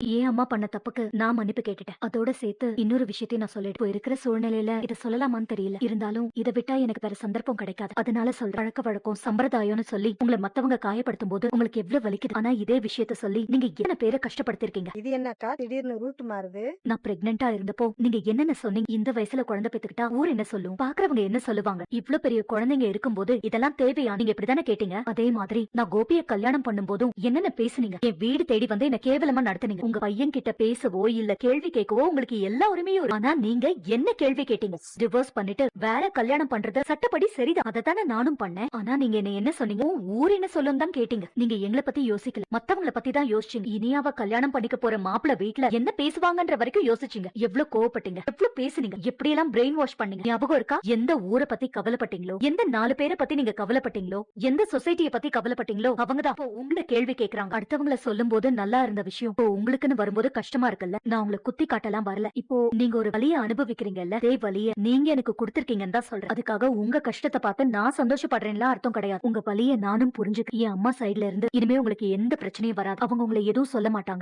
என் அம்மா பண்ண தப்புக்கு நான் மன்னிப்பு கேட்டுட்டேன். அதோட சேர்த்து இன்னொரு விஷயத்தையும் நான் சொல்லிட்டு இப்போ இருக்கிற சூழ்நிலையில இத சொல்லலாமான்னு தெரியல. இருந்தாலும் இத விட்டா எனக்கு வேற சந்தர்ப்பம் கிடைக்காது. அதனால சொல்றேன். பழக்க வழக்கம், சம்பிரதாயம்னு சொல்லி உங்கள மத்தவங்க காயப்படுத்தும் போது உங்களுக்கு எவ்வளவு வலிக்குது. ஆனா இதே விஷயத்த சொல்லி நீங்க எத்தனை பேரை கஷ்டப்படுத்திருக்கீங்க. இது என்னக்கா திடீர்னு ரூட் மாறுது? நான் பிரெக்னென்ட்டா இருந்தப்போ நீங்க என்னென்ன சொன்னீங்க. இந்த வயசுல குழந்தை பெத்துக்கிட்டா ஊர் என்ன சொல்லும், பாக்குறவங்க என்ன சொல்லுவாங்க. இவ்ளோ பெரிய குழந்தைங்க இருக்கும்போது இதெல்லாம் தேவையா? நீங்க இப்படிதானே கேட்டீங்க. அதே மாதிரி நான் கோபிய கல்யாணம் பண்ணும் போதும் என்னென்ன பேசுனீங்க. என் வீடு தேடி வந்து என்ன கேவலமா நடத்துனீங்க. உங்க பையன் கிட்ட பேசவோ இல்ல கேள்வி கேட்கவோ உங்களுக்கு எல்லா உரிமையும் இருக்கு. ஆனா நீங்க என்ன கேள்வி கேட்டீங்க. டிவோர்ஸ் பண்ணிட்டு வேற கல்யாணம் பண்றது சட்டப்படி சரிதான். அதத்தானே நானும் பண்ணேன். ஆனா நீங்க என்ன சொன்னீங்க. ஊர் என்ன சொல்லும் தான் கேட்டீங்க. நீங்க எங்களை பத்தி யோசிக்கல, மத்தவங்கள பத்தி தான் யோசிச்சீங்க. இனியாவ கல்யாணம் பண்ணிக்க போற மாப்பிள்ள வீட்ல என்ன பேசுவாங்கன்ற வரைக்கும் யோசிச்சீங்க. எவ்வளவு கோவப்பட்டீங்க, எவ்வளவு பேசுனீங்க, எப்படி எல்லாம் பிரெயின் வாஷ் பண்ணீங்க. ஞாபகம் இருக்கா? எந்த ஊரை பத்தி கவலைப்பட்டீங்களோ, எந்த 4 பேரை பத்தி நீங்க கவலைப்பட்டீங்களோ, எந்த சொசைட்டியை பத்தி கவலைப்பட்டீங்களோ அவங்கதான் உங்களை கேள்வி கேக்குறாங்க. அடுத்தவங்கள சொல்லும் போது நல்லா இருந்த விஷயம் இப்போ உங்களுக்குன்னு வரும்போது கஷ்டமா இருக்குல்ல. நான் உங்களை குத்தி காட்டலாம் வரல. இப்போ நீங்க ஒரு வலிய அனுபவிக்கிறீங்கல்ல, அதே வலிய நீங்க எனக்கு கொடுத்திருக்கீங்கன்னு தான் சொல்றேன். அதுக்காக உங்க கஷ்டத்தை பார்த்து நான் சந்தோஷப்படுறேன்லாம் அர்த்தம் கிடையாது. உங்க வலிய நானும் புரிஞ்சுக்க என் அம்மா சைடுல இருந்து இனிமே உங்களுக்கு எந்த பிரச்சனையும் வராது. அவங்க உங்களை எதுவும் சொல்ல மாட்டாங்க.